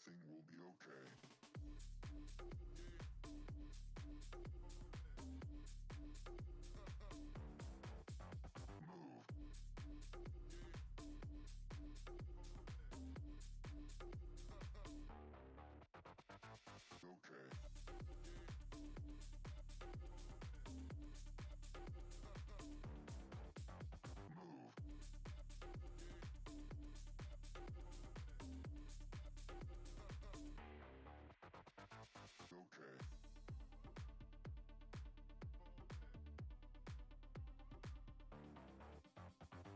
everything will be okay. Move. Okay. Move. Okay.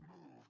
Move.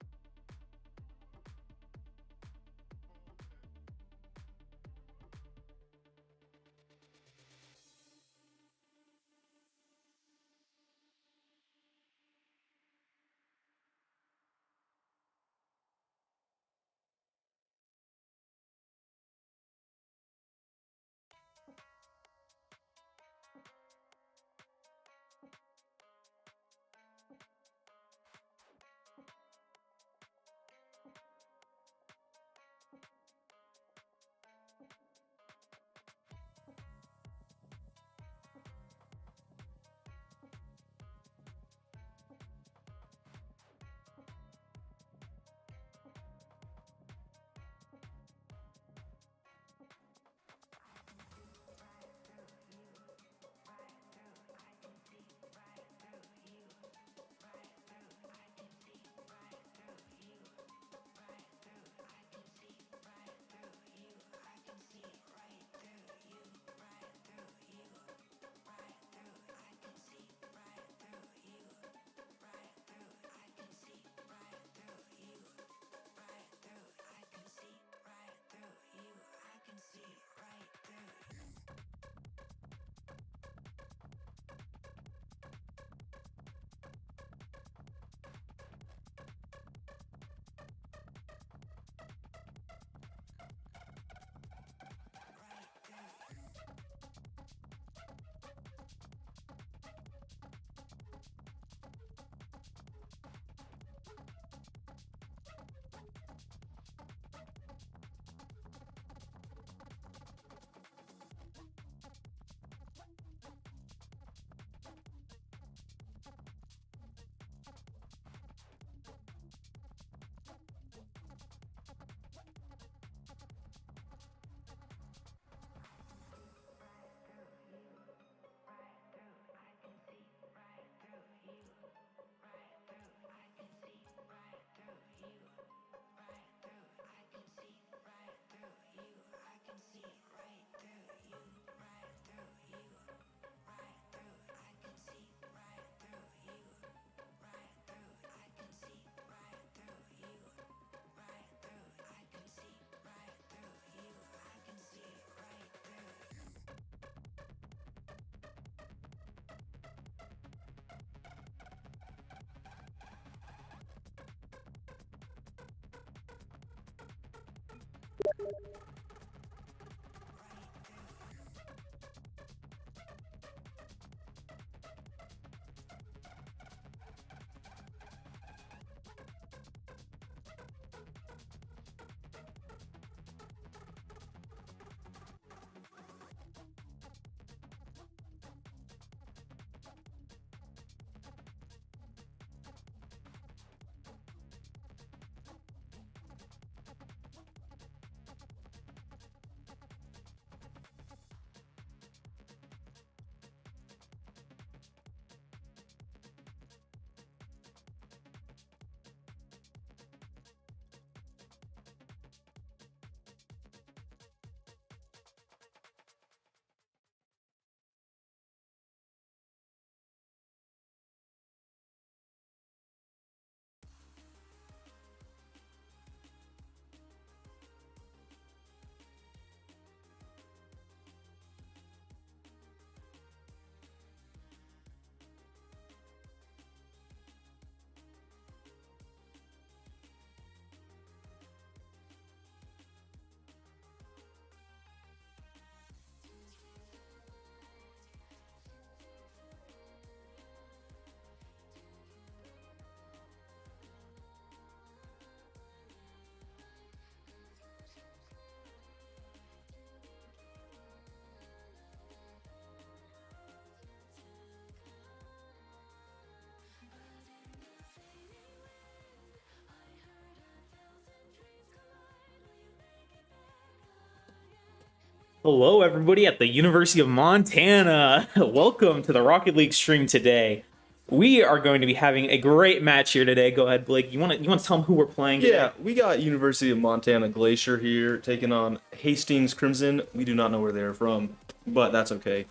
Hello, everybody at the University of Montana. Welcome to the Rocket League stream today. We are going to be having a great match here today. Go ahead, Blake. You want to tell them who we're playing today? Yeah, we got University of Montana Glacier here taking on Hastings Crimson. We do not know where they're from, but that's okay.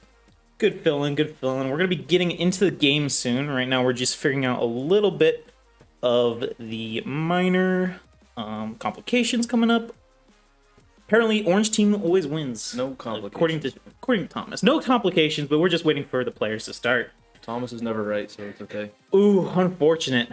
Good fill-in, good fill-in. We're going to be getting into the game soon. Right now, we're just figuring out a little bit of the minor complications coming up. Apparently, orange team always wins. No complications. According to Thomas. No complications, but we're just waiting for the players to start. Thomas is never right, so it's okay. Ooh, unfortunate.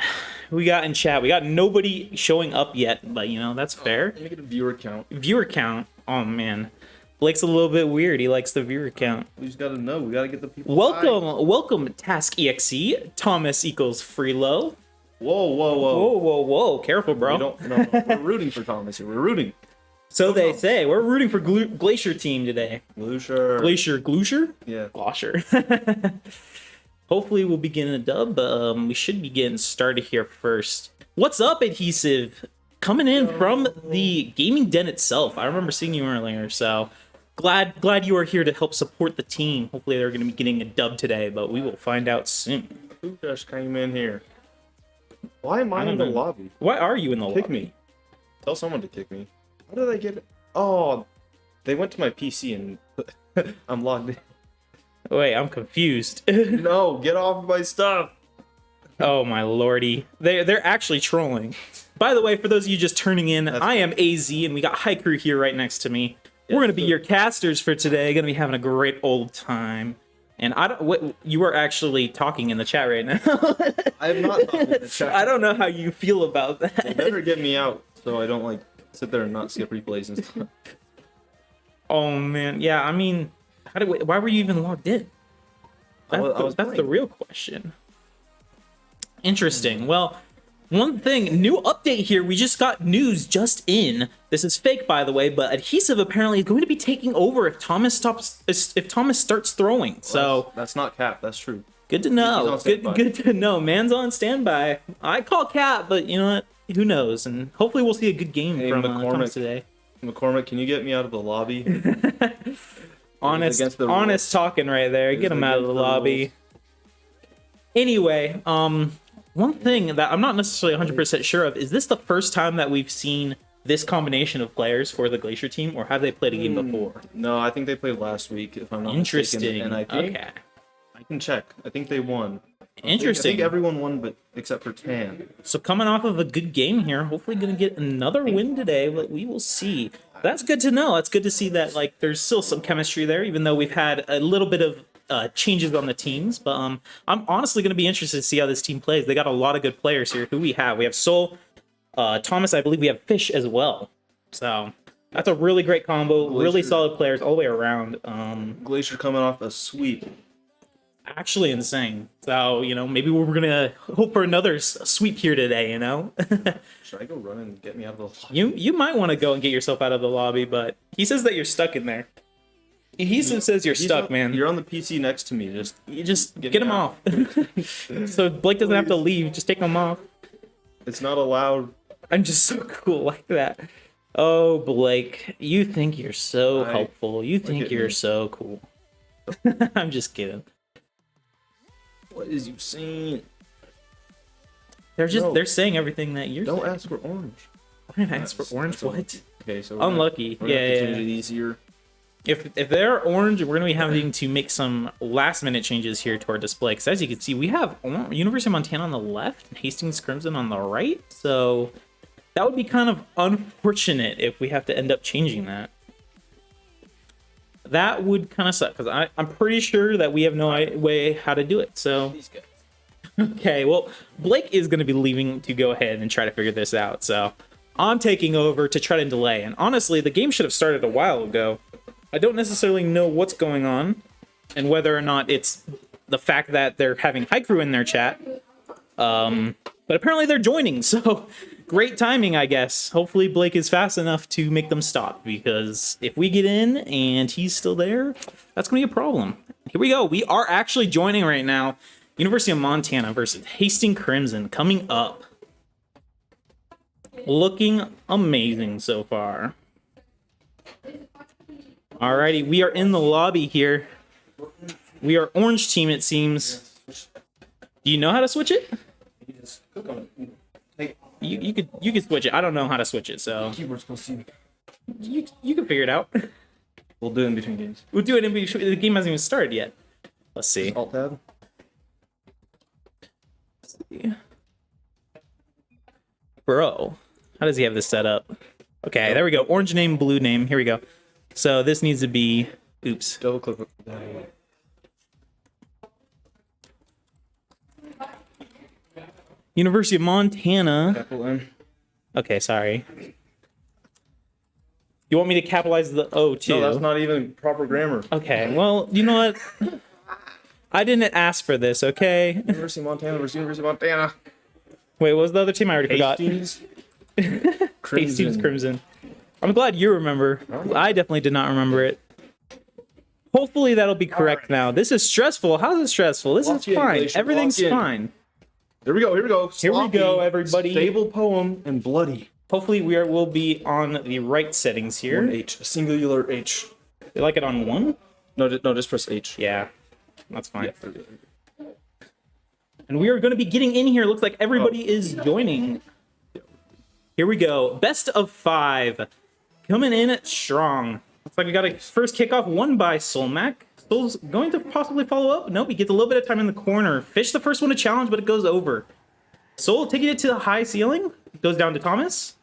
We got in chat. We got nobody showing up yet, but that's fair. Let me get a viewer count. Viewer count. Oh man, Blake's a little bit weird. He likes the viewer count. We just gotta know. We gotta get the people. Welcome, Task EXE. Thomas equals Freelo. Whoa. Careful, bro. No, we're rooting for Thomas here. We're rooting. So they say. We're rooting for Glacier team today. Glacier? Yeah. Glacier. Hopefully we'll begin a dub, but we should be getting started here first. What's up, Adhesive? Coming in from the gaming den itself. I remember seeing you earlier, so glad you are here to help support the team. Hopefully they're going to be getting a dub today, but we will find out soon. Who just came in here? Why am I in the lobby? Why are you in the lobby? Kick me. Tell someone to kick me. How did I get it? Oh, they went to my PC and I'm logged in. Wait, I'm confused. No, get off my stuff. Oh my lordy. They're actually trolling. By the way, for those of you just turning in, I am AZ and we got Haiku here right next to me. We're going to be your casters for today. Going to be having a great old time. And you are actually talking in the chat right now. I am not talking in the chat. I don't know how you feel about that. They better get me out so I don't sit there and not skip replays and stuff. Oh man, yeah. I mean, why were you even logged in? That's the real question. Interesting. Well, one thing, new update here. We just got news just in. This is fake, by the way, but Adhesive apparently is going to be taking over if Thomas starts throwing. So that's not cap. That's true. Good to know. Good to know. Man's on standby. I call cap, but you know what? Who knows? And hopefully we'll see a good game from Thomas today. McCormick, can you get me out of the lobby? honest talking right there. Get him out of the lobby. Anyway, one thing that I'm not necessarily 100% sure of, is this the first time that we've seen this combination of players for the Glacier team, or have they played a game before? No, I think they played last week, if I'm not mistaken. And I think, okay. I can check. I think they won. Interesting. I think everyone won, but except for Tan. So coming off of a good game here, hopefully going to get another win today, but we will see. That's good to know. It's good to see that there's still some chemistry there, even though we've had a little bit of changes on the teams. But I'm honestly going to be interested to see how this team plays. They got a lot of good players here. Who we have? We have Soul, Thomas. I believe we have Fish as well. So that's a really great combo. Glacier. Really solid players all the way around. Glacier coming off a sweep. Actually insane. So, maybe we're going to hope for another sweep here today, Should I go run and get me out of the lobby? You might want to go and get yourself out of the lobby, but he says that you're stuck in there. He says you're stuck, man. You're on the PC next to me. Just get him off. So Blake doesn't have to leave. Just take him off. It's not allowed. I'm just so cool like that. Oh, Blake, you think you're so helpful. You think you're so cool. I'm just kidding. What is you saying? They're saying everything that you're saying. Don't ask for orange. Why did I ask for orange? What? Okay, so unlucky. We're gonna change it easier. If they're orange, we're going to be having to make some last-minute changes here to our display. Because as you can see, we have University of Montana on the left and Hastings Crimson on the right. So that would be kind of unfortunate if we have to end up changing that. That would kind of suck, because I'm pretty sure that we have no way how to do it. So, okay, well, Blake is going to be leaving to go ahead and try to figure this out. So I'm taking over to try to delay. And honestly, the game should have started a while ago. I don't necessarily know what's going on and whether or not it's the fact that they're having Haiku in their chat. But apparently they're joining, so great timing, I guess. Hopefully Blake is fast enough to make them stop, because if we get in and he's still there, that's going to be a problem. Here we go. We are actually joining right now. University of Montana versus Hastings Crimson coming up. Looking amazing so far. Alrighty, we are in the lobby here. We are orange team, it seems. Do you know how to switch it? You just click on it. Hey, You could switch it. I don't know how to switch it, so keyboard's supposed to see. you can figure it out. We'll do it in between games. We'll do it in between. The game hasn't even started yet. Let's see. Alt tab. Bro, how does he have this set up? Okay, there we go. Orange name, blue name. Here we go. So this needs to be. Oops. Double click. University of Montana. Capital M. Okay, sorry. You want me to capitalize the O too? No, that's not even proper grammar. Okay, well, you know what? I didn't ask for this, okay? University of Montana versus University of Montana. Wait, what was the other team? I already forgot. Hastings. Hastings Crimson. I'm glad you remember. I definitely did not remember it. Hopefully that'll be correct now. This is stressful. How is it stressful? This is Lock in, fine. Glacier, Everything's lock in. fine. Here we go. Here we go, everybody. Stable poem and bloody. Hopefully will be on the right settings here. One H. A singular H. They like it on one? No, just press H. Yeah, that's fine. Yeah. And we are going to be getting in here. Looks like everybody is joining. Here we go. Best of 5. Coming in strong. Looks like we got a first kickoff won by Solmac. Soul's going to possibly follow up. Nope, he gets a little bit of time in the corner. Fish the first one to challenge, but it goes over. Soul taking it to the high ceiling. Goes down to Thomas.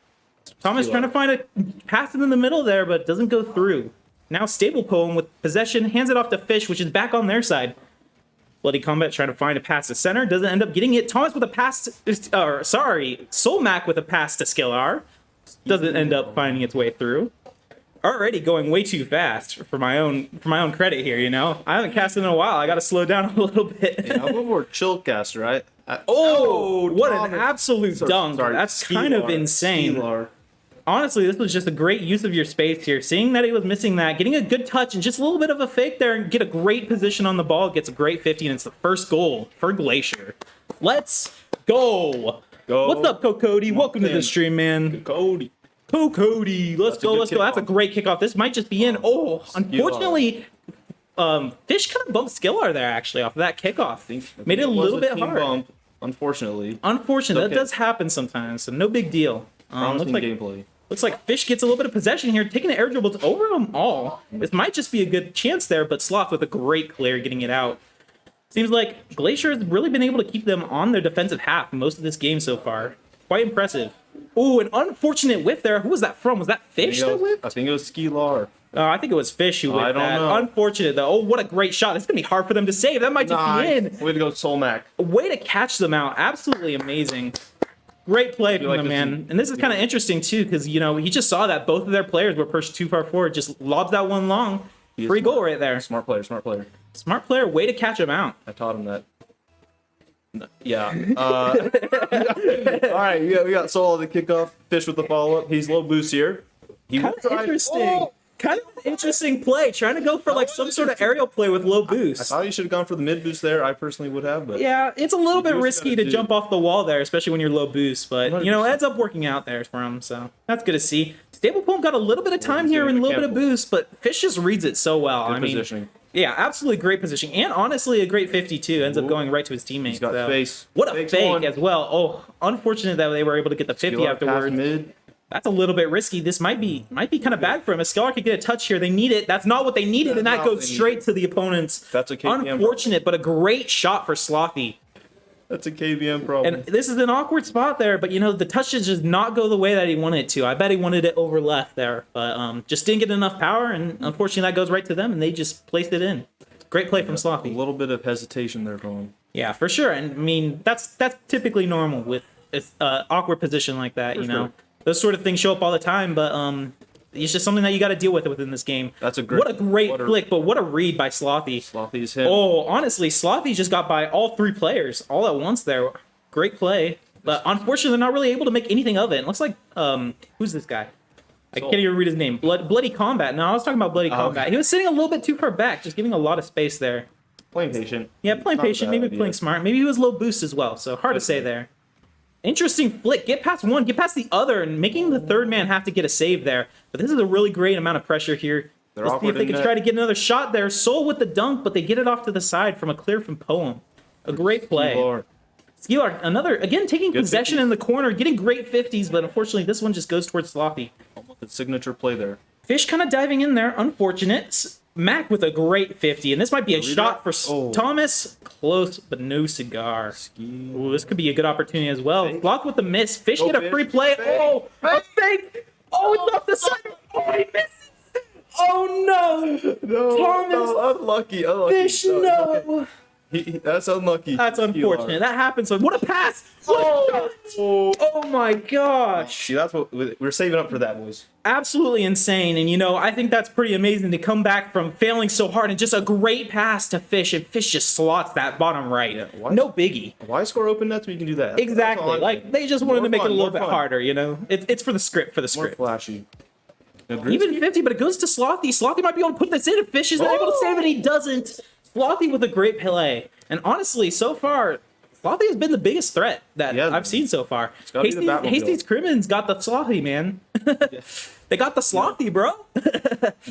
Thomas trying to find a pass in the middle there, but doesn't go through. Now Stable Poem with possession. Hands it off to Fish, which is back on their side. Bloody Combat trying to find a pass to center. Doesn't end up getting it. Thomas with a pass. Solmac with a pass to Skillar. Doesn't end up finding its way through. Already going way too fast for my own credit here, you know? I haven't casted in a while. I got to slow down a little bit. Yeah, I'm more chill caster, right? What Thomas. an absolute dunk. Sorry, That's kind of insane. Skillar. Honestly, this was just a great use of your space here. Seeing that he was missing that, getting a good touch and just a little bit of a fake there and get a great position on the ball, gets a great 50, and it's the first goal for Glacier. Let's go. What's up, Cody? Welcome to the stream, man. Cody. Cody, let's go. That's a great kickoff. This might just be in. Oh, unfortunately, Fish kind of bumped Skillar there, actually, off of that kickoff. Made it a little bit hard. Bump, unfortunately. Unfortunately, Okay. that does happen sometimes, so no big deal. Promising gameplay. Looks like Fish gets a little bit of possession here, taking the air dribbles over them all. This might just be a good chance there, but Sloth with a great clear getting it out. Seems like Glacier has really been able to keep them on their defensive half most of this game so far. Quite impressive. Ooh, an unfortunate whiff there. Who was that from? Was that Fish that whiffed? I think it was Skillar. I think it was Fish who whiffed I don't that. know. Unfortunate, though. Oh, what a great shot. It's going to be hard for them to save. That might just be in. Way to go, Solmac. Way to catch them out. Absolutely amazing. Great play from like the to man. see- And this is kind of interesting, too, because, you know, he just saw that both of their players were pushed too far forward. Just lobs that one long. He is Free goal smart. right there. Smart player, smart player. Smart player. Way to catch him out. I taught him that. Yeah. All right, we got Soul on the kickoff. Fish with the follow-up. He's low boost here. He Kind of interesting. Kind of an interesting play. Trying to go for, like, some sort of aerial play with low I boost. thought you should have gone for the mid boost there. I personally would have, but Yeah, it's a little bit do what you risky gotta to do. jump off the wall there, especially when you're low boost. But, you know, it 100%. ends up working out there for him, so that's good to see. Stable Poem got a little bit of time here and a little bit of Careful. boost, but Fish just reads it so well. good I mean, positioning. yeah, absolutely great positioning. And honestly, a great 52. Ends up going right to his teammate. He's got so. space. What a Takes fake one. as well. Oh, unfortunate that they were able to get the 50 Skillar pass afterwards. mid. That's a little bit risky. This might be kind of bad for him. If Skillar could get a touch here, they need it. That's not what they needed, and that not what goes they straight to the opponents. That's a KVM Unfortunate, but a great shot for Slothy. That's a KVM problem. And this is an awkward spot there, but you know, the touch does not go the way that he wanted it to. I bet he wanted it over left there, but just didn't get enough power, and unfortunately that goes right to them, and they just placed it in. Great play from a Slothy. little bit of hesitation there from him. Yeah, for sure. And I mean, that's typically normal with awkward position like that, you know. sure. Those sort of things show up all the time, but it's just something that you got to deal with within this game. That's a great. What a great flick, but what a read by Slothy. Slothy's him. Oh, honestly, Slothy just got by all three players all at once there. Great play. But unfortunately, they're not really able to make anything of it. It looks like, who's this guy? I can't even read his name. Bloody Combat. No, I was talking about Bloody Combat. okay. He was sitting a little bit too far back, just giving a lot of space there. Playing patient. Yeah, playing Not a patient, bad maybe idea. playing smart. Maybe he was low boost as well, so hard to say there. Interesting flick. Get past one, get past the other, and making the third man have to get a save there. But this is a really great amount of pressure here. They're Let's see awkward if they in can net. try to get another shot there. Soul with the dunk, but they get it off to the side from a clear from Poem. A great play. Lord. Skeelar, another, again, taking Good possession 50s. in the corner, getting great 50s, but unfortunately this one just goes towards Slothy. The signature play there. Fish kind of diving in there, unfortunate. Mac with a great 50, and this might be a shot for Thomas. Close, but no cigar. Ooh, this could be a good opportunity as well. Block with the miss. Fish get a free play. Oh, a fake. Oh, it's off the side. Oh, he misses. Oh, no. Thomas. No, unlucky. Fish, no. That's unlucky. That's unfortunate. That happens. What a pass. Oh my gosh. See, that's what we're saving up for that, boys. Absolutely insane. And, you know, I think that's pretty amazing to come back from failing so hard and just a great pass to Fish. And Fish just slots that bottom right. Yeah, no biggie. Why score open nets when you can do that? Exactly. Like, they just wanted to make it a little bit harder, you know? It's for the script, More flashy. Even 50, but it goes to Slothy. Slothy might be able to put this in if Fish isn't able to save it. He doesn't. Slothy with a great play. And honestly, so far, Slothy has been the biggest threat that I've seen so far. Hastings Crimmins got the Slothy, man. They got the Slothy, bro.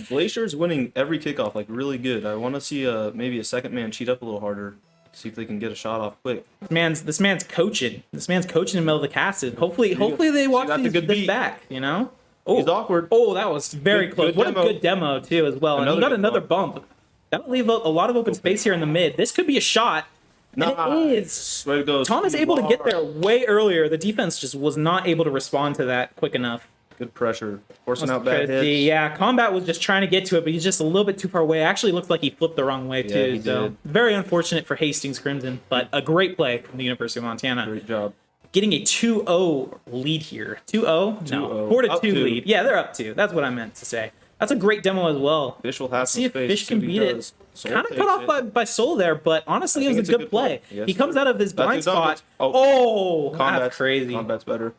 Glacier's winning every kickoff, like really good. I want to see maybe a second man cheat up a little harder. See if they can get a shot off quick. This man's coaching. This man's coaching in the middle of the cast. Hopefully they watch this back, you know? Oh, he's awkward. Oh, that was very close. What a good demo, too, as well. And he got another bump. That'll leave a lot of open space here in the mid. This could be a shot. And it is. Way to go. Thomas able to get there way earlier. The defense just was not able to respond to that quick enough. Good pressure. Forcing out bad hits. Yeah, Combat was just trying to get to it, but he's just a little bit too far away. Actually looked like he flipped the wrong way, too. He so did. very unfortunate for Hastings Crimson, but a great play from the University of Montana. Great job. Getting a 2-0 lead here. 2-0? No, 4-2 lead. Yeah, they're up 2. That's what I meant to say. That's a great demo as well. Fish will have See if Fish can beat it. Soul Kind of cut off by Soul there, but honestly, it was a good play. Yes, he comes out of his blind spot. Oh, That's crazy. Combat's better.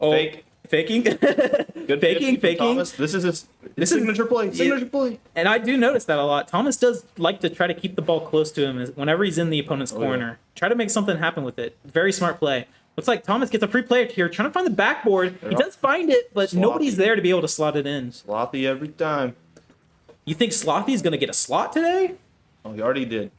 Oh, Fake. Faking. Good faking. Thomas. This is his signature play. Signature play. And I do notice that a lot. Thomas does like to try to keep the ball close to him whenever he's in the opponent's corner. Try to make something happen with it. Very smart play. Looks like Thomas gets a free play here, trying to find the backboard. He does find it, but nobody's there to be able to slot it in. Slothy every time. You think Slothy's going to get a slot today? Oh, he already did.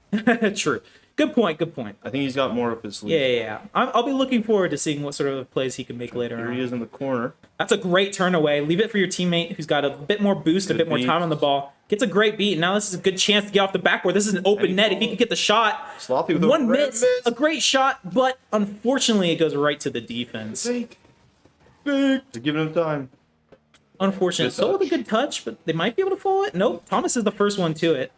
True. Good point. I think he's got more up his sleeve. Yeah. I'll be looking forward to seeing what sort of plays he can make later Here on. he is in the corner. That's a great turn away. Leave it for your teammate who's got a bit more boost, a bit more time on the ball. Gets a great beat. Now this is a good chance to get off the backboard. This is an open net. If he could get the shot. Slothy with one miss. A great shot, but unfortunately it goes right to the defense. Fake. They're giving him time. Unfortunate. So with a good touch, but they might be able to follow it. Nope. Thomas is the first one to it.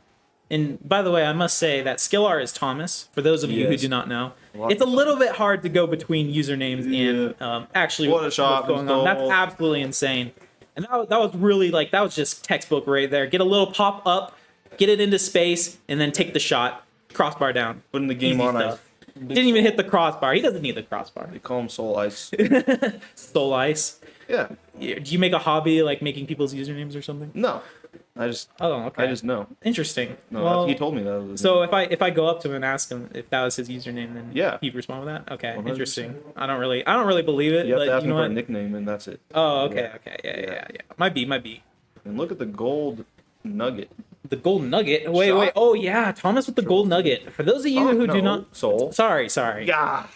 And by the way, I must say that Skillar is Thomas, for those of you who do not know. It's a little bit hard to go between usernames and actually what's going on. That's absolutely insane. And that was really, that was just textbook right there. Get a little pop up, get it into space, and then take the shot. Crossbar down. Putting the game on ice. Didn't even hit the crossbar. He doesn't need the crossbar. They call him Soul Ice. Soul Ice. Yeah. Do you make a hobby like making people's usernames or something? No. I just know. Interesting. No, well, he told me that. So if I go up to him and ask him if that was his username, then he'd respond with that. Okay, 100%. Interesting. I don't really believe it. You have but to ask you know him for what? a nickname, and that's it. Oh, okay, yeah. Might be. And look at the gold nugget. The gold nugget. Wait. Oh yeah, Thomas with the gold nugget. For those of you who do not. Soul. Sorry. Gosh.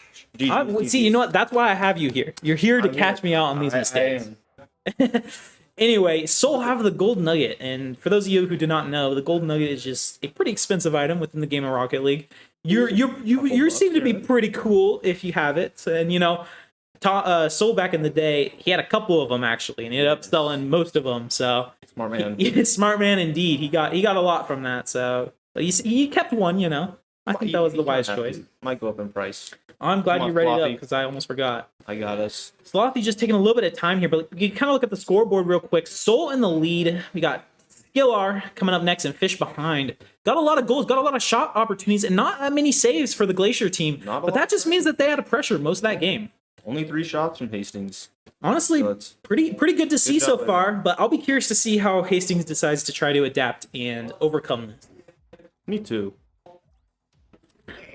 See, you know what? That's why I have you here. You're here to catch me out on these mistakes. Anyway, Soul have the gold nugget, and for those of you who do not know, the gold nugget is just a pretty expensive item within the game of Rocket League. You seem to be pretty cool if you have it, and you know, Soul back in the day, he had a couple of them actually, and he ended up selling most of them. So smart man, smart man indeed. He got a lot from that. So he kept one, you know. I think that was the wise choice. Might go up in price. I'm glad you read it up because I almost forgot. I got us. Slothy just taking a little bit of time here, but you kind of look at the scoreboard real quick. Soul in the lead. We got Skillar coming up next and Fish behind. Got a lot of goals, got a lot of shot opportunities, and not that many saves for the Glacier team. But that just means that they had to pressure most of that game. Only 3 shots from Hastings. Honestly, pretty good to see so far, but I'll be curious to see how Hastings decides to try to adapt and overcome this. Me too.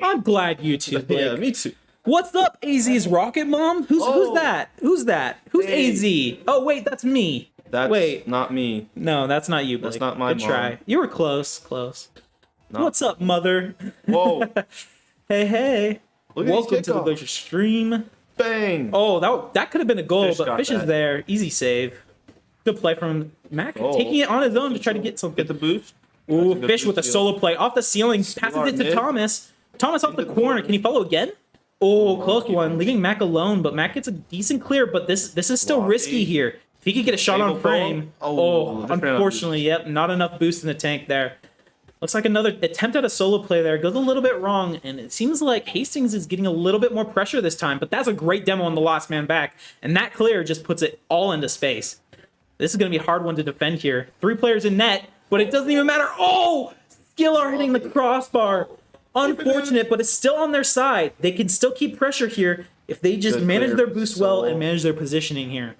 I'm glad you too, Blake. Yeah, me too. What's up, AZ's Rocket Mom? Who's that? Who's AZ? Oh, wait, that's me. That's Wait. not me. No, that's not you, Blake. That's not my Good try. mom. You were close. Not- What's up, mother? Whoa. Hey. Look at Welcome these to the kickoffs. Glacier stream. Bang. Oh, that could have been a goal, Fish but got Fish is that. there. Easy save. Good play from Mac, Goal. taking it on his own to try to get something. Get the boost. Ooh, That's a good Fish with a boost solo play off the ceiling, passes it to mid. Thomas. Thomas off the Into the corner. corner. Can he follow again? Oh, close keep one, him. leaving Mac alone, but Mac gets a decent clear. But this is still Sloppy. risky here. If he could get a shot on Table frame. ball. Oh, Just ran out of unfortunately, yep, not enough boost in the tank there. Looks like another attempt at a solo play there. Goes a little bit wrong, and it seems like Hastings is getting a little bit more pressure this time, but that's a great demo on the last man back, and that clear just puts it all into space. This is going to be a hard one to defend here. 3 players in net, but it doesn't even matter. Oh! Skillar hitting the crossbar. Unfortunate, but it's still on their side. They can still keep pressure here if they just Good manage clear. their boost well So- and manage their positioning here.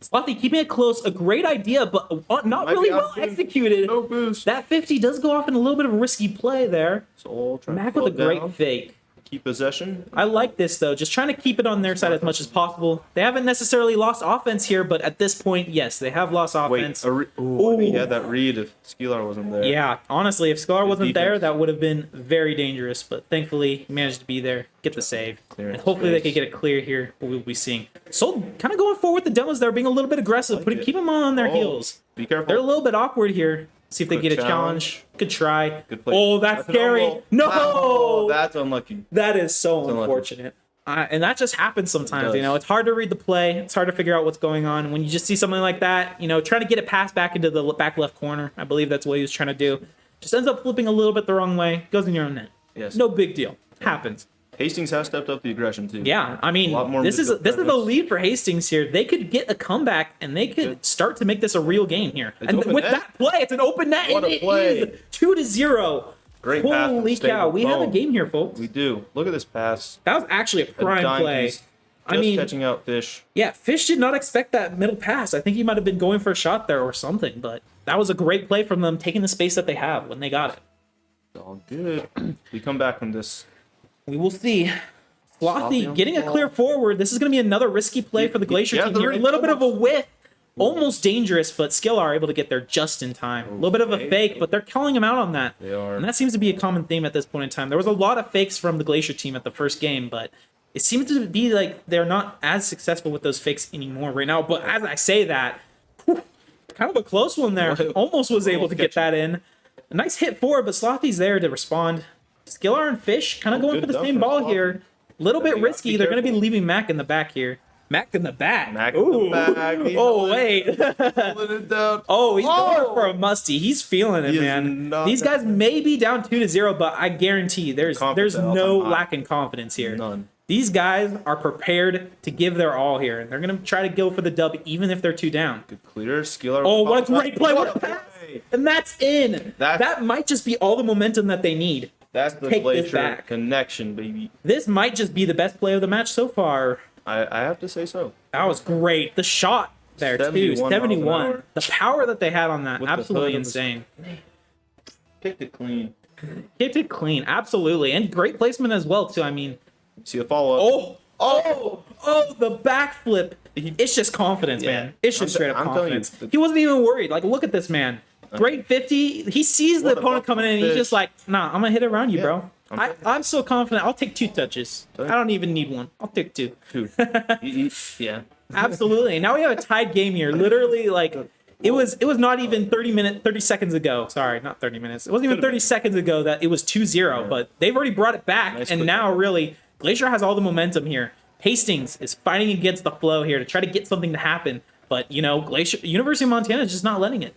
Slothy keeping it close, a great idea, but not Might really be well out of boost. executed. No boost. That 50 does go off in a little bit of a risky play there. So trying to Mac slow with a it great down. fake. Keep possession. I like this, though. Just trying to keep it on their side as much as possible. They haven't necessarily lost offense here, but at this point, yes, they have lost offense. Wait. Ooh, he had that read if Skeelar wasn't there. Yeah, honestly, if Sklar wasn't there, defense. that would have been very dangerous. But thankfully, he managed to be there, get the save. Clearance And hopefully they space. could get a clear here, but we'll be seeing. So, kind of going forward with the demos there, being a little bit aggressive, Like it. keep them on their Oh, heels. Be careful. They're a little bit awkward here. See if they Good get a challenge. Good try. Good play. Oh, that's an scary. own goal. No! Oh, that's unlucky. That is so unlucky. unfortunate. And that just happens sometimes, does. you know. It's hard to read the play. It's hard to figure out what's going on. When you just see something like that, you know, trying to get it passed back into the back left corner. I believe that's what he was trying to do. Just ends up flipping a little bit the wrong way. Goes in your own net. Yes. No big deal. Happens. Hastings has stepped up the aggression too. Yeah, I mean, A lot more this is midfield a presence. lead for Hastings here. They could get a comeback, and they could start to make this a real game here. It's And open with net. that play, it's an open net, What and a it play. is 2-0. Great pass from Holy Stable. cow, we have a Boom. game here, folks. We do. Look at this pass. That was actually a prime dime play. piece. I Just mean, catching out Fish. yeah, Fish did not expect that middle pass. I think he might have been going for a shot there or something, but that was a great play from them, taking the space that they have when they got it. It's all good. We come back from this. We will see. Sloppy Slothy on getting the a clear ball. forward. This is going to be another risky play for the Glacier Yeah, team the here. A read. little bit of a whiff. Almost dangerous, but Skill are able to get there just in time. A little bit of a Okay. fake, but they're calling him out on that. They are. And that seems to be a common theme at this point in time. There was a lot of fakes from the Glacier team at the first game, but it seems to be like they're not as successful with those fakes anymore right now. But as I say that, whew, kind of a close one there. Almost was able to get that in. A nice hit forward, but Slothy's there to respond. Skillar and Fish kind of going good for the dump same from ball Slothy. here. Little bit Yeah, you gotta risky. be They're going to be careful. leaving Mac in the back here. Mac in the back. Mac in the Ooh. back. He's Oh, holding- wait. holding it down. Oh, he's going Oh! for a musty. He's feeling it, He is man. not These guys down. may be down 2-0, but I guarantee there's Confidence at no all-time high. lack in confidence here. None. These guys are prepared to give their all here, and they're going to try to go for the dub even if they're 2 down. Good clear. Skeelar. Oh, what a great play! What a What a pass! play. And that's in. That's- That might just be all the momentum that they need. That's the Take this Glacier back. connection, baby. This might just be the best play of the match so far. I have to say so. That was great. The shot there, too. 71 miles an 71. hour. The power that they had on that, With the absolutely hood and the- insane. Kicked it clean. Kicked it clean, absolutely. And great placement as well, too. I mean, See the follow up. the backflip. It's just confidence, Yeah. man. It's just I'm- straight up I'm telling you, confidence. He wasn't even worried. Like, look at this man. Great 50. He sees the What a opponent coming in, and he's fish. just like, nah, I'm going to hit it around you, Yeah. bro. I'm so confident. I'll take 2 touches. I don't even need one. I'll take 2. Two. Yeah. Absolutely. Now we have a tied game here. Literally, like, it was not even 30 seconds ago. Sorry, not 30 minutes. It wasn't even 30 seconds ago that it was 2-0, but they've already brought it back. Nice And quick now, play. really, Glacier has all the momentum here. Hastings is fighting against the flow here to try to get something to happen. But, you know, University of Montana is just not letting it.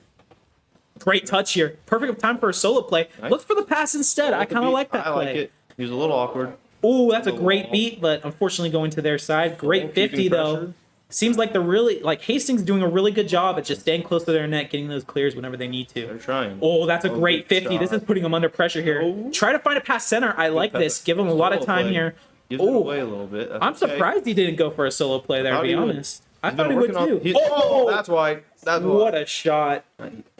Great touch here. Perfect time for a solo play. Nice. Look for the pass instead. I kind of like that I play. like it. He was a little awkward. Oh, that's a great beat, but unfortunately going to their side. Great Keeping 50 though. pressure. Seems like they're really like Hastings doing a really good job at just staying close to their net, getting those clears whenever they need They're to. trying. Oh, that's a Oh, great good 50. This shot. is putting them under pressure here. Oh. Try to find a pass center. I like pass. this. Give them a lot of Solo time play. here. Gives it Oh, away a little bit. That's I'm okay. surprised he didn't go for a solo play there, to Thought be he would. honest. I He's thought been he would working on- too. he- Oh, that's why. That's what why. a shot.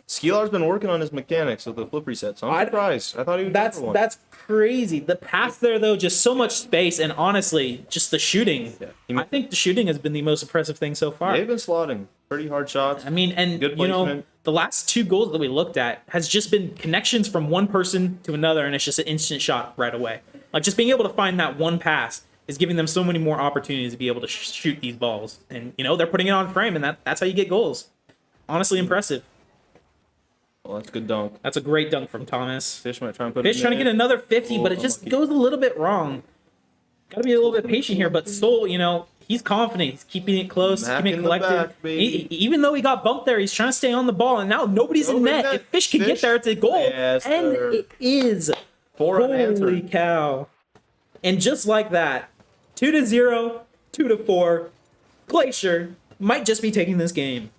Skeelar's been working on his mechanics with the flip reset, so I'm I- surprised. I thought he would go That's for one. crazy. The pass there though, just so much space, and honestly, just the shooting. Yeah. I think the shooting has been the most impressive thing so far. They've been slotting pretty hard shots. I mean, and Good you know, placement. the last 2 goals that we looked at has just been connections from one person to another, and it's just an instant shot right away. Like just being able to find that one pass is giving them so many more opportunities to be able to shoot these balls, and you know they're putting it on frame, and that's how you get goals. Honestly, impressive. Well, that's a good dunk. That's a great dunk from Thomas. Fish might try and put Fish it trying to in. get another 50, but it Oh, just unlucky. goes a little bit wrong. Got to be a little bit patient here, but Soul, you know, he's confident. He's keeping it close, Back keeping it in the collected. back, baby. Even though he got bumped there, he's trying to stay on the ball, and now nobody's in Over net. net. If Fish can get Fish. there, it's a goal. Yes, and sir. it is. 4 Holy unanswered. cow. And just like that, 2-0, 2-4, Glacier might just be taking this game.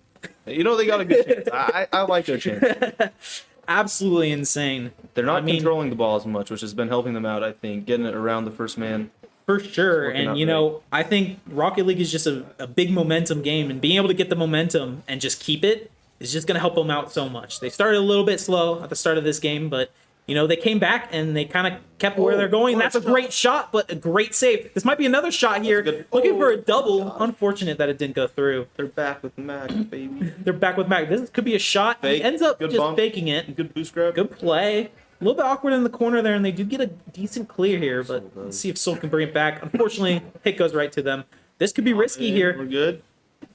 You know they got a good chance. I like their chance. Absolutely insane. They're not I mean, controlling the ball as much, which has been helping them out, I think. Getting it around the first man. For sure. working out And, you know, I think Rocket League is just a big momentum game, and being able to get the momentum and just keep it is just going to help them out so much. They started a little bit slow at the start of this game, but, you know, they came back and they kind of kept where they're going. what a That's a shot. great shot, but a great save. This might be another shot here. good- Looking for a Oh, double. God. Unfortunate that it didn't go through. They're back with Mac, baby. They're back with Mac. This could be a shot. Fake. He ends up Good just bump. faking it. Good boost grab. Good play. A little bit awkward in the corner there, and they do get a decent clear here, but Soul does. let's see if Soul can bring it back. Unfortunately, hit goes right to them. This could be risky We're here. good.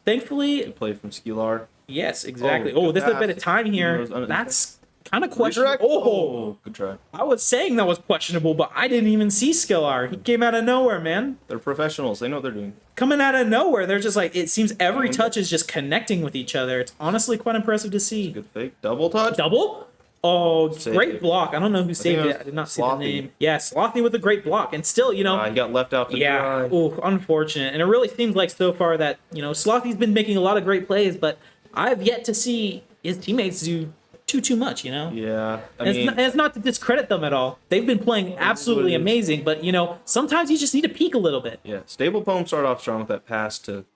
Thankfully, Good play from Skilar. yes, exactly. Oh, Oh, good this is a bit pass. of time here. He knows- That's kind of questionable. Redirect. Oh, Good try. I was saying that was questionable, but I didn't even see Skillar. He came out of nowhere, man. They're professionals. They know what they're doing. Coming out of nowhere. They're just like, it seems every touch is just connecting with each other. It's honestly quite impressive to see. Good fake. Double touch. Double? Oh, Saved great it. block. I don't know who saved it it. was I did not see Slothy. the name. Yeah, Slothy with a great block. And still, you know, He got left out to yeah, dry. oh, unfortunate. And it really seems like so far that, you know, Slothy's been making a lot of great plays, but I've yet to see his teammates do too much, you know? Yeah. I And mean, it's not to discredit them at all. They've been playing absolutely it is. amazing, but, you know, sometimes you just need to peak a little bit. yeah. Stable Poem started off strong with that pass to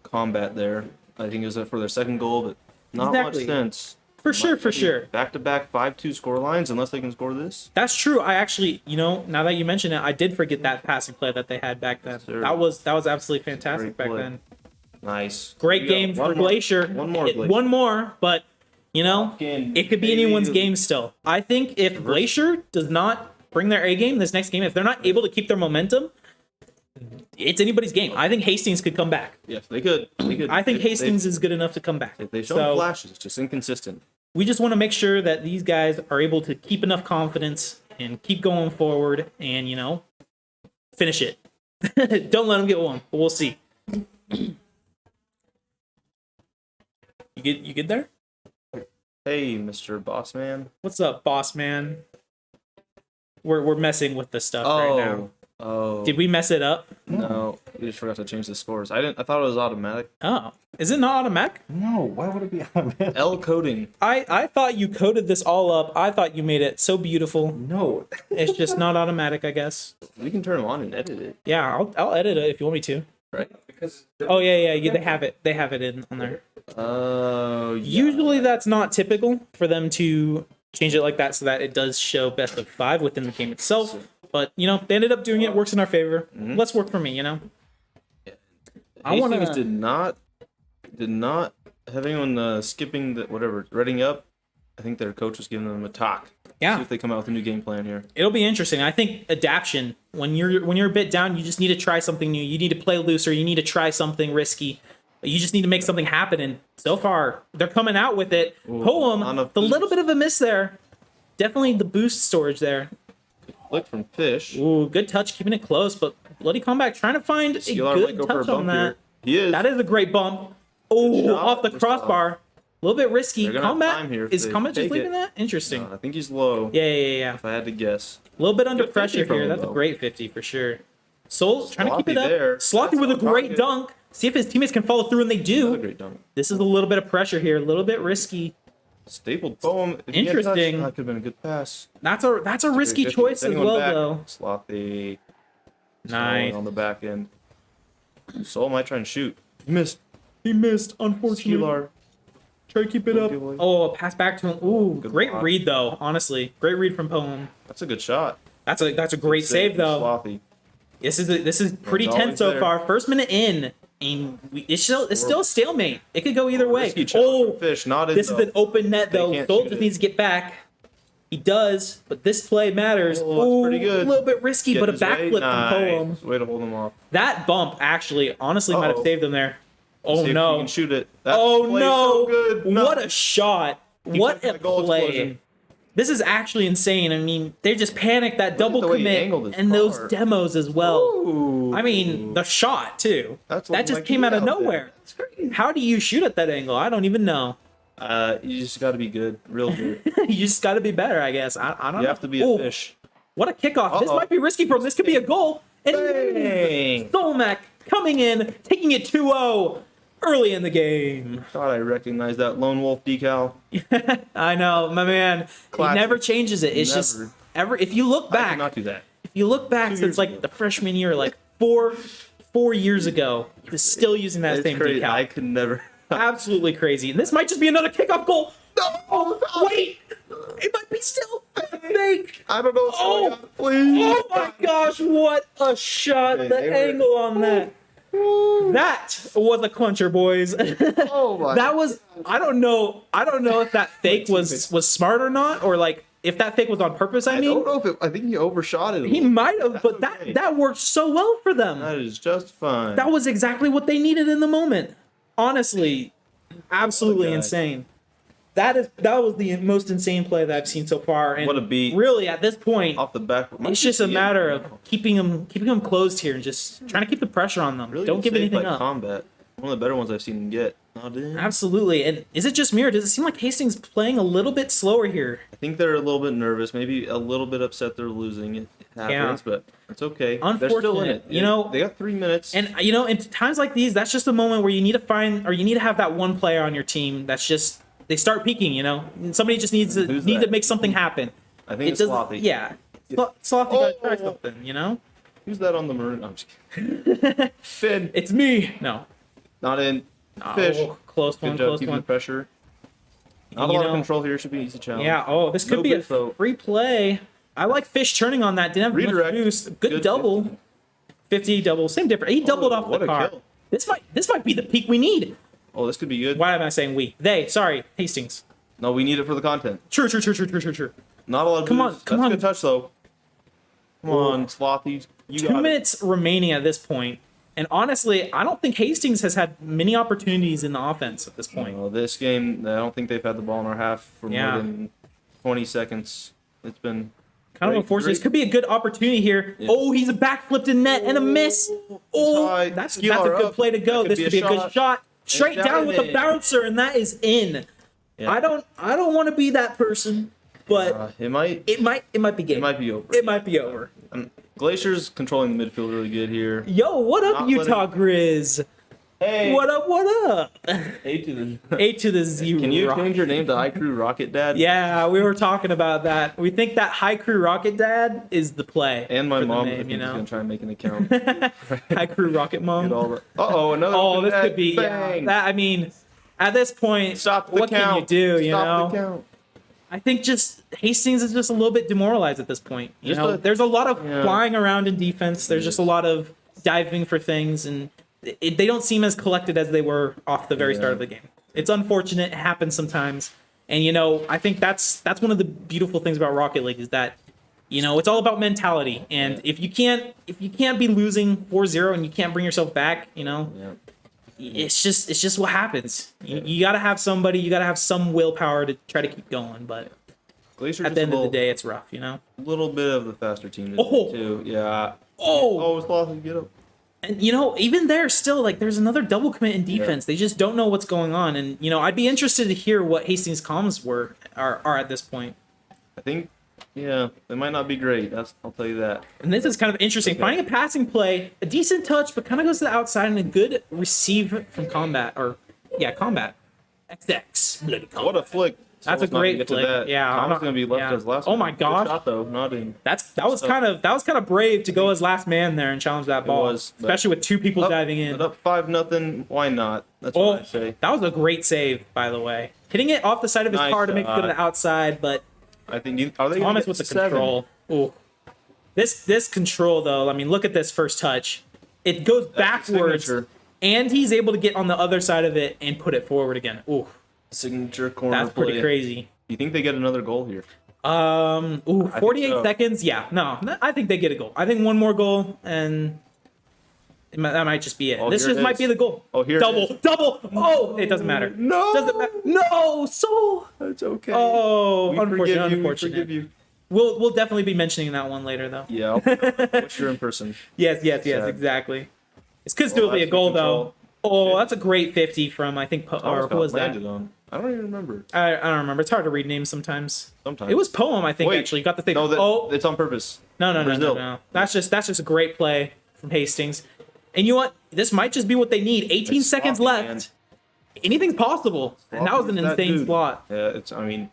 combat there. I think it was for their second goal, but not Exactly. much sense. For sure. Back-to-back 5-2 score lines, unless they can score this. That's true. I actually, you know, now that you mention it, I did forget that passing play that they had back then. sir. That was absolutely fantastic Great back play. then. Nice. Great We got game for one more- Glacier. One more. It- Glacier. One more, but you know, Fucking it could be baby. anyone's game still. I think if Glacier does not bring their A game this next game, if they're not able to keep their momentum, it's anybody's game. I think Hastings could come back. Yes, they could. They could. I think They- Hastings is good enough to come back. They've shown So flashes, just inconsistent. we just want to make sure that these guys are able to keep enough confidence and keep going forward and, you know, finish it. Don't let them get one, but we'll see. You good there? Hey, Mr. Boss Man. What's up, boss man? We're messing with the stuff right now. Oh. Did we mess it up? No, we just forgot to change the scores. I thought it was automatic. Oh, is it not automatic? No, why would it be automatic? L coding. I thought you coded this all up. I thought you made it so beautiful. No. It's just not automatic, I guess. We can turn them on and edit it, Yeah, I'll edit it if you want me to. right? Because Oh yeah, they have it. They have it in on there. Oh, yeah. Usually that's not typical for them to change it like that so that it does show best of 5 within the game itself. But you know, they ended up doing it. Works in our favor. Let's work for me. You know. I wanna- Hastings did not have anyone skipping the whatever reading up. I think their coach was giving them a talk. See Yeah, if they come out with a new game plan here. it'll be interesting. I think adaptation. When you're a bit down, you just need to try something new. You need to play looser. You need to try something risky. You just need to make something happen. And so far, they're coming out with it. Ooh, Poem, on a the little boost. bit of a miss there. Definitely the boost storage there. Flick from Fish. Ooh, good touch, keeping it close, but Bloody Comeback trying to find a Skilar might good go for a touch on bump that. here. He is. That is a great bump. Oh, shot. off the Just crossbar. A little bit risky. They're gonna have Combat time here if is they Combat just take leaving it. that? Interesting. I think he's low. Yeah. If I had to guess. A little bit under Good 50 pressure from here. him, That's a though. great 50 for sure. Soul trying to keep it Slothy up. there. Slothy That's with a on great target. dunk. See if his teammates can follow through, and they Another do. great dunk. This is a little bit of pressure here. A little bit risky. Stapled Poem. If he had touched, Interesting. that could have been a good pass. That's a risky 50. choice as Anyone well, back? though. Slothy. Nice. On the back end. Soul might try and shoot. He missed. He missed, unfortunately. Skilar. Try to keep it up. Good boy. Oh, pass back to him. Ooh, Good great block. read though. Honestly, great read from Poem. That's a good shot. That's a great save from though. Slothy. This is pretty It's tense always so there. far. First minute in, It's still a stalemate. It could go either way. Risky challenge from Fish, not in this is an open net though. can't Soul shoot just it. needs to get back. He does, but this play matters. Oh, it's pretty good. A little bit risky, Get but a his way. backflip Nice. from Poem. Way to hold him off. That bump actually, honestly, might have Uh-oh. saved him there. Oh See if no! he can shoot it. That Oh play's no! So good. No. What a shot! What took a that goal play! explosion. This is actually insane. I mean, they just panicked that double the way he commit angled his and those car. demos as well. Ooh. I mean, the shot too. That's That looking just like came he out of out there. nowhere. That's crazy. How do you shoot at that angle? I don't even know. You just got to be good, real good. You just got to be better, I guess. I don't know. You have to be a Ooh, fish. What a kickoff! This Uh-oh. might be risky for him. This could be a goal. And Bang! Solmac coming in, taking it 2-0 early in the game. Thought I recognized that lone wolf decal. I know, my man. Classic. He never changes it. It's just Never. if you look I back, cannot do that. if you look back 2 since years like ago. the freshman year, like four years ago, he was still using that It's same crazy. decal. I could never. Absolutely crazy. And this might just be another kickoff goal. No! Wait, it might be still a fake. I don't know what's Oh! going on. Please. Oh my gosh, what a shot. Okay, The they were- angle on that. That was a clincher, boys. Oh my. That was I don't know if that fake was smart or not, or like if that fake was on purpose. I I mean, don't know if it, I think he overshot it. A he little. might have, but That's okay. that worked so well for them. That is just fine. That was exactly what they needed in the moment. Honestly, absolutely What a guy. insane. That was the most insane play that I've seen so far. And What a beat. Really, at this point, off the back. it's just a matter of keeping them closed here and just trying to keep the pressure on them. Really Don't give saved anything by up. Combat. One of the better ones I've seen him get. Not in. Absolutely. And is it just me, or does it seem like Hastings playing a little bit slower here? I think they're a little bit nervous, maybe a little bit upset they're losing. It happens, but it's okay. They're still in Unfortunate. it. You know, they got 3 minutes. And in times like these, that's just a moment where you need to find, or you need to have that one player on your team that's just they start peaking. And somebody just needs Who's to that? make something happen. I think it's Slothy. Yeah, Slothy got to try Oh. something. Who's that on the maroon? I'm just kidding. Finn. It's me. No. Not in. Oh, Fish. Close Good one. job Close keeping one. the pressure. Not a You lot of know- control here. Should be easy challenge. Yeah. Oh, this could No be a boost, though. free play. I like Fish turning on that. Didn't have Redirect. much boost. Good Good double. 50 double. Same difference. He doubled off what the a car. kill. This might be the peak we need. Oh, this could be good. Why am I saying we? They. Sorry, Hastings. No, we need it for the content. True. Not a lot of Come on, boost. come That's on. a good touch though. Come on, Slothy. You 2 got it. minutes remaining at this point. And honestly, I don't think Hastings has had many opportunities in the offense at this point. Well, this game, I don't think they've had the ball in our half for Yeah. more than 20 seconds. It's been Kind of great, unfortunate. This great. could be a good opportunity here. Yeah. Oh, he's a backflipped in net and a miss. Oh, Tied. that's a Skewer good up. play to go. That could This be could a be a good shot. Straight down down with and a in. bouncer, and that is in. Yeah. I don't want to be that person, but It might it might be game. it might be over. It might be over. Glacier's controlling the midfield really good here. Yo, what up, Not Utah Grizz? Hey, What up? What up? Hey to the. 8 to the 0. Can you change your name to iCrew Rocket Dad? Yeah, we were talking about that. We think that High Crew Rocket Dad is the play. And my for the mom, I name, think, you is know? gonna try and make an account. High Crew Rocket Mom. Uh oh, another. Oh, open this net. could be. Yeah, Bang. that, I mean, at this point, Stop the what count. can you do? You Stop know, the count. I think just Hastings is just a little bit demoralized at this point. There's a lot of Yeah. flying around in defense. There's just a lot of diving for things, and they don't seem as collected as they were off the very start of the game. It's unfortunate. It happens sometimes, and I think that's one of the beautiful things about Rocket League is that it's all about mentality. And if you can't be losing 4-0 and you can't bring yourself back, Yeah. it's just what happens. You got to have somebody. You got to have some willpower to try to keep going. But Glacier at the end of the day, it's rough. little bit of the faster team Oh. too. Yeah. Oh, Oh, it's Slothy. Get up. and even there, still there's another double commit in defense. They just don't know what's going on. And I'd be interested to hear what Hastings' comms are at this point. I think. Yeah, they might not be great. I'll tell you that. And this is kind of interesting. Okay. Finding a passing play, a decent touch, but kind of goes to the outside, and a good receive from Combat. Combat. XX. Bloody Combat. What a flick. That's a Soul's not great gonna get to flick. that. Yeah, I'm Tom's not- gonna be left yeah. as last. Oh one. my Good gosh. shot though, not in. That was So- kind of brave to go as last man there and challenge that ball, was, but- especially with two people diving in. But up 5-0. Why not? That's Oh, what I say. that was a great save, by the way. Hitting it off the side of his Nice car to make it go to shot. the outside, but I think. Are they gonna Thomas get with the 7? control. Ooh. This control though, I mean, look at this first touch. It goes That's his backwards. signature. and he's able to get on the other side of it and put it forward again. Ooh, Signature corner that's pretty play. crazy. You think they get another goal here? 48 so. seconds. Yeah, no, I think they get a goal. I think one more goal, and that might just be it. Oh, This here just it might is. be the goal. Oh, here it double, is. double. Oh, it doesn't matter. No. Doesn't matter. No, so. That's okay. Oh, we forgive unfortunate. you. Unfortunate. We forgive you. We'll definitely be mentioning that one later, though. Yeah. Wish you're in person. Yes, Sad. exactly. This could still be a that's goal, good though. control. Oh, that's a great 50 from, I think, or who was that? Landed on. I don't even remember. I don't remember. It's hard to read names sometimes. Sometimes. It was Poem, I think, Wait. actually. Got the thing. No, oh, it's on purpose. no. Brazil. That's just a great play from Hastings. And you know what? This might just be what they need. 18 It's seconds sloppy, left. Anything's possible. And that was an That insane dude. slot. Yeah, it's. I mean.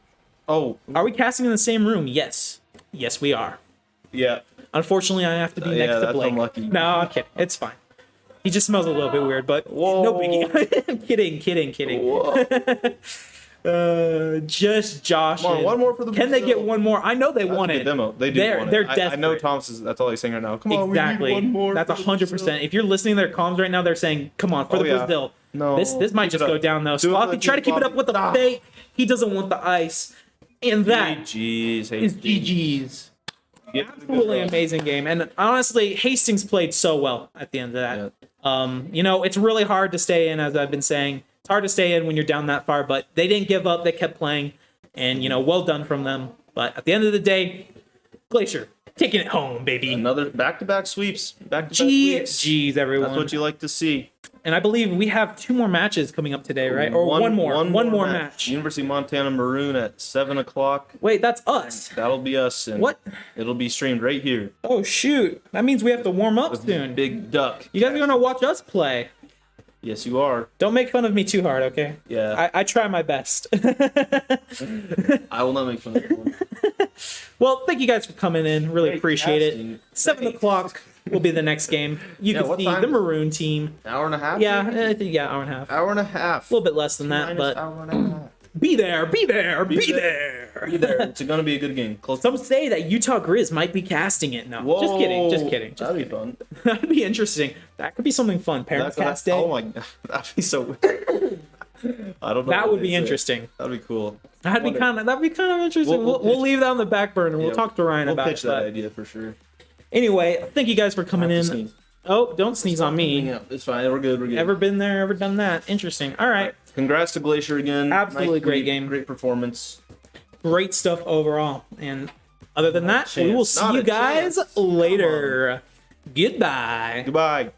Oh. Are we casting in the same room? Yes. Yes, we are. Yeah. Unfortunately, I have to be Yeah, next to that's Blake. unlucky. No, I'm kidding. It's fine. He just smells a little bit weird, but Whoa. no biggie. I'm kidding. Whoa. Just Josh. Come on, one more for the Can they Brazil. get one more? I know they want That's a it. good demo. They do They're- want it. they're I know desperate. Thomas is. That's all he's saying right now. Come on, Exactly. we need one more. That's for the 100%. Brazil. If you're listening to their comms right now, they're saying, "Come on for Oh, the yeah. Brazil." No. This might Keep just it up. go down though. Do it for Sloppy, the try to keep it Sloppy. up with the Ah. fake. He doesn't want the ice, and that GG's. is GG's. Get to the good Absolutely run. amazing game, and honestly, Hastings played so well at the end of that. You know, it's really hard to stay in, as I've been saying. It's hard to stay in when you're down that far, but they didn't give up. They kept playing, and you know, well done from them. But at the end of the day, Glacier taking it home, baby. Another back-to-back sweeps. Back-to-back sweeps. GG's, everyone. That's what you like to see. And I believe we have 2 more matches coming up today, right? Or one more match. University of Montana Maroon at 7:00. Wait, that's us. That'll be us. And What? It'll be streamed right here. Oh shoot! That means we have to warm up soon. Big Duck. You guys are gonna watch us play. Yes, you are. Don't make fun of me too hard, okay? Yeah. I try my best. I will not make fun of you. Well, thank you guys for coming in. Really Great appreciate casting. it. 7:00 will be the next game. You Yeah, can what see time the is it? Maroon team. Hour and a half? Yeah, I think hour and a half. Hour and a half. A little bit less than that, Minus but hour and a half. be there. Be there. Be there. It's gonna be a good game. Close. Some say that Utah Grizz might be casting it. No, just kidding. Just kidding. Just That'd be kidding. fun. That'd be interesting. That could be something fun. Parents Cast Day. Oh my god, that'd be so weird. I don't know. That what would they be say. interesting. That'd be cool. That'd be kind of interesting. We'll We'll pitch- leave that on the back burner. We'll Yeah, talk to Ryan We'll about pitch it. that But idea for sure. anyway, thank you guys for coming Have in. to sneeze. Oh, don't sneeze on me. Yeah, it's fine. We're good. We're good. Ever been there? Ever done that? Interesting. All right. Congrats to Glacier again. Absolutely Nice great lead, game. Great performance. Great stuff overall. And other than that, we chance. will see Not you a guys chance. later. Goodbye. Goodbye.